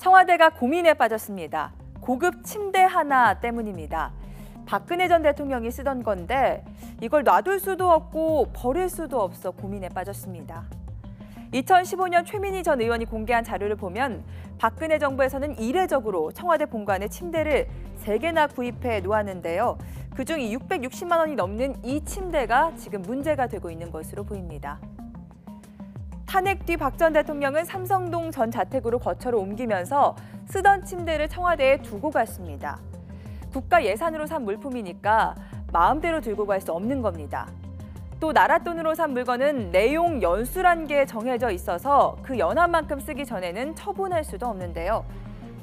청와대가 고민에 빠졌습니다. 고급 침대 하나 때문입니다. 박근혜 전 대통령이 쓰던 건데 이걸 놔둘 수도 없고 버릴 수도 없어 고민에 빠졌습니다. 2015년 최민희 전 의원이 공개한 자료를 보면 박근혜 정부에서는 이례적으로 청와대 본관에 침대를 3개나 구입해 놓았는데요. 그중 이 660만 원이 넘는 이 침대가 지금 문제가 되고 있는 것으로 보입니다. 탄핵 뒤 박 전 대통령은 삼성동 전 자택으로 거처를 옮기면서 쓰던 침대를 청와대에 두고 갔습니다. 국가 예산으로 산 물품이니까 마음대로 들고 갈 수 없는 겁니다. 또 나라 돈으로 산 물건은 내용 연수란 게 정해져 있어서 그 연한만큼 쓰기 전에는 처분할 수도 없는데요.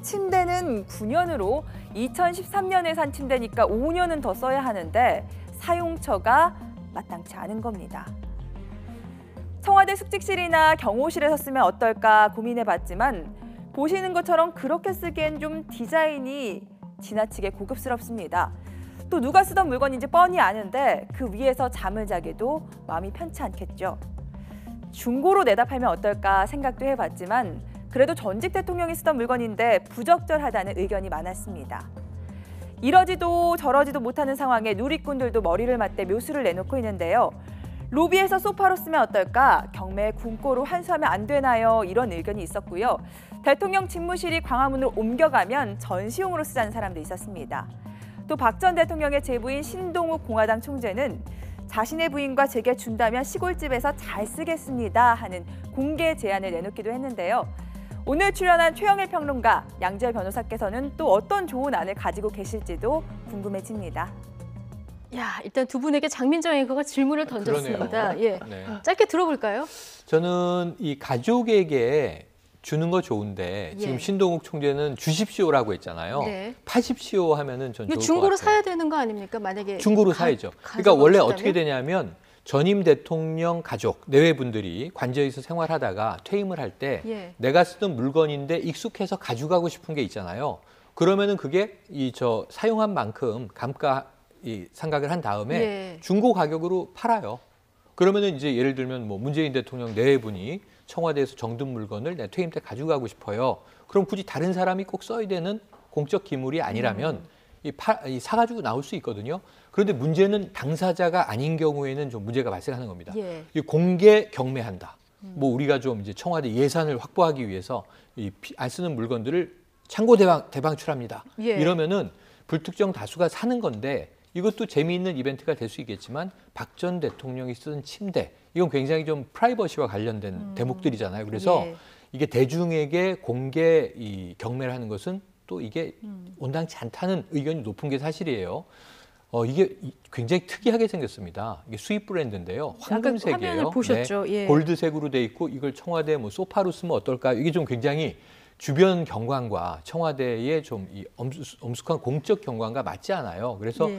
침대는 9년으로 2013년에 산 침대니까 5년은 더 써야 하는데 사용처가 마땅치 않은 겁니다. 청와대 숙직실이나 경호실에서 쓰면 어떨까 고민해봤지만 보시는 것처럼 그렇게 쓰기엔 좀 디자인이 지나치게 고급스럽습니다. 또 누가 쓰던 물건인지 뻔히 아는데 그 위에서 잠을 자기도 마음이 편치 않겠죠. 중고로 내다 팔면 어떨까 생각도 해봤지만 그래도 전직 대통령이 쓰던 물건인데 부적절하다는 의견이 많았습니다. 이러지도 저러지도 못하는 상황에 누리꾼들도 머리를 맞대 묘수를 내놓고 있는데요. 로비에서 소파로 쓰면 어떨까? 경매에 궁고로 환수하면 안 되나요? 이런 의견이 있었고요. 대통령 집무실이 광화문으로 옮겨가면 전시용으로 쓰자는 사람도 있었습니다. 또 박 전 대통령의 제부인 신동욱 공화당 총재는 자신의 부인과 제게 준다면 시골집에서 잘 쓰겠습니다 하는 공개 제안을 내놓기도 했는데요. 오늘 출연한 최영일 평론가, 양지열 변호사께서는 또 어떤 좋은 안을 가지고 계실지도 궁금해집니다. 야, 일단 두 분에게 장민정 앵커가 질문을 던졌습니다. 예, 네. 짧게 들어볼까요? 저는 이 가족에게 주는 거 좋은데 지금 신동욱 총재는 주십시오라고 했잖아요. 네. 파십시오 하면은 전 좋을 것 같아요. 중고로 사야 되는 거 아닙니까? 만약에 중고로 사야죠. 그러니까 원래 어떻게 되냐면 전임 대통령 가족 내외분들이 관저에서 생활하다가 퇴임을 할 때 내가 쓰던 물건인데 익숙해서 가져가고 싶은 게 있잖아요. 그러면은 그게 사용한 만큼 감가 상각을 한 다음에 중고 가격으로 팔아요. 그러면은 이제 예를 들면 뭐 문재인 대통령 내외분이 청와대에서 정든 물건을 내 퇴임 때 가져가고 싶어요. 그럼 굳이 다른 사람이 꼭 써야 되는 공적 기물이 아니라면 사가지고 나올 수 있거든요. 그런데 문제는 당사자가 아닌 경우에는 좀 문제가 발생하는 겁니다. 공개 경매한다. 뭐 우리가 좀 이제 청와대 예산을 확보하기 위해서 안 쓰는 물건들을 창고 대방출합니다. 이러면은 불특정 다수가 사는 건데 이것도 재미있는 이벤트가 될 수 있겠지만 박 전 대통령이 쓰던 침대, 이건 굉장히 좀 프라이버시와 관련된 대목들이잖아요. 그래서 이게 대중에게 공개 경매를 하는 것은 또 이게 온당치 않다는 의견이 높은 게 사실이에요. 이게 굉장히 특이하게 생겼습니다. 이게 수입 브랜드인데요. 황금색이에요. 보셨죠? 네. 골드색으로 돼 있고 이걸 청와대 뭐 소파로 쓰면 어떨까? 이게 좀 굉장히 주변 경관과 청와대의 좀 엄숙한 공적 경관과 맞지 않아요. 그래서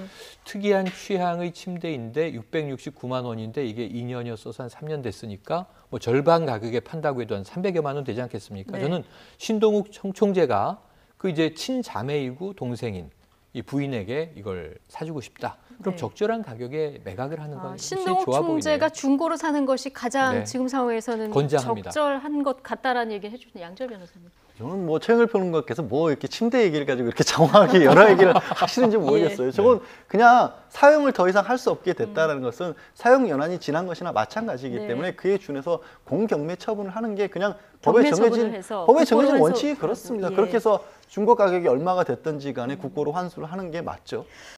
특이한 취향의 침대인데 669만 원인데 이게 2년이었어서 한 3년 됐으니까 뭐 절반 가격에 판다고 해도 한 300여만 원 되지 않겠습니까? 저는 신동욱 총재가 그 이제 친자매이고 동생인 이 부인에게 이걸 사주고 싶다. 그럼 적절한 가격에 매각을 하는 건 신동욱 좋아 총재가 보이네요. 중고로 사는 것이 가장 지금 상황에서는 권장합니다. 적절한 것 같다라는 얘기를 해주는 양지열 변호사님. 저는 뭐 최영일 평론가께서 뭐 이렇게 침대 얘기를 가지고 이렇게 장황하게 여러 얘기를 하시는지 모르겠어요. 저건 그냥 사용을 더 이상 할 수 없게 됐다는 것은 사용 연한이 지난 것이나 마찬가지이기 때문에 그에 준해서 공경매 처분을 하는 게 그냥 법에 정해진 원칙이 그렇습니다. 그렇게 해서 중고 가격이 얼마가 됐든지 간에 국고로 환수를 하는 게 맞죠.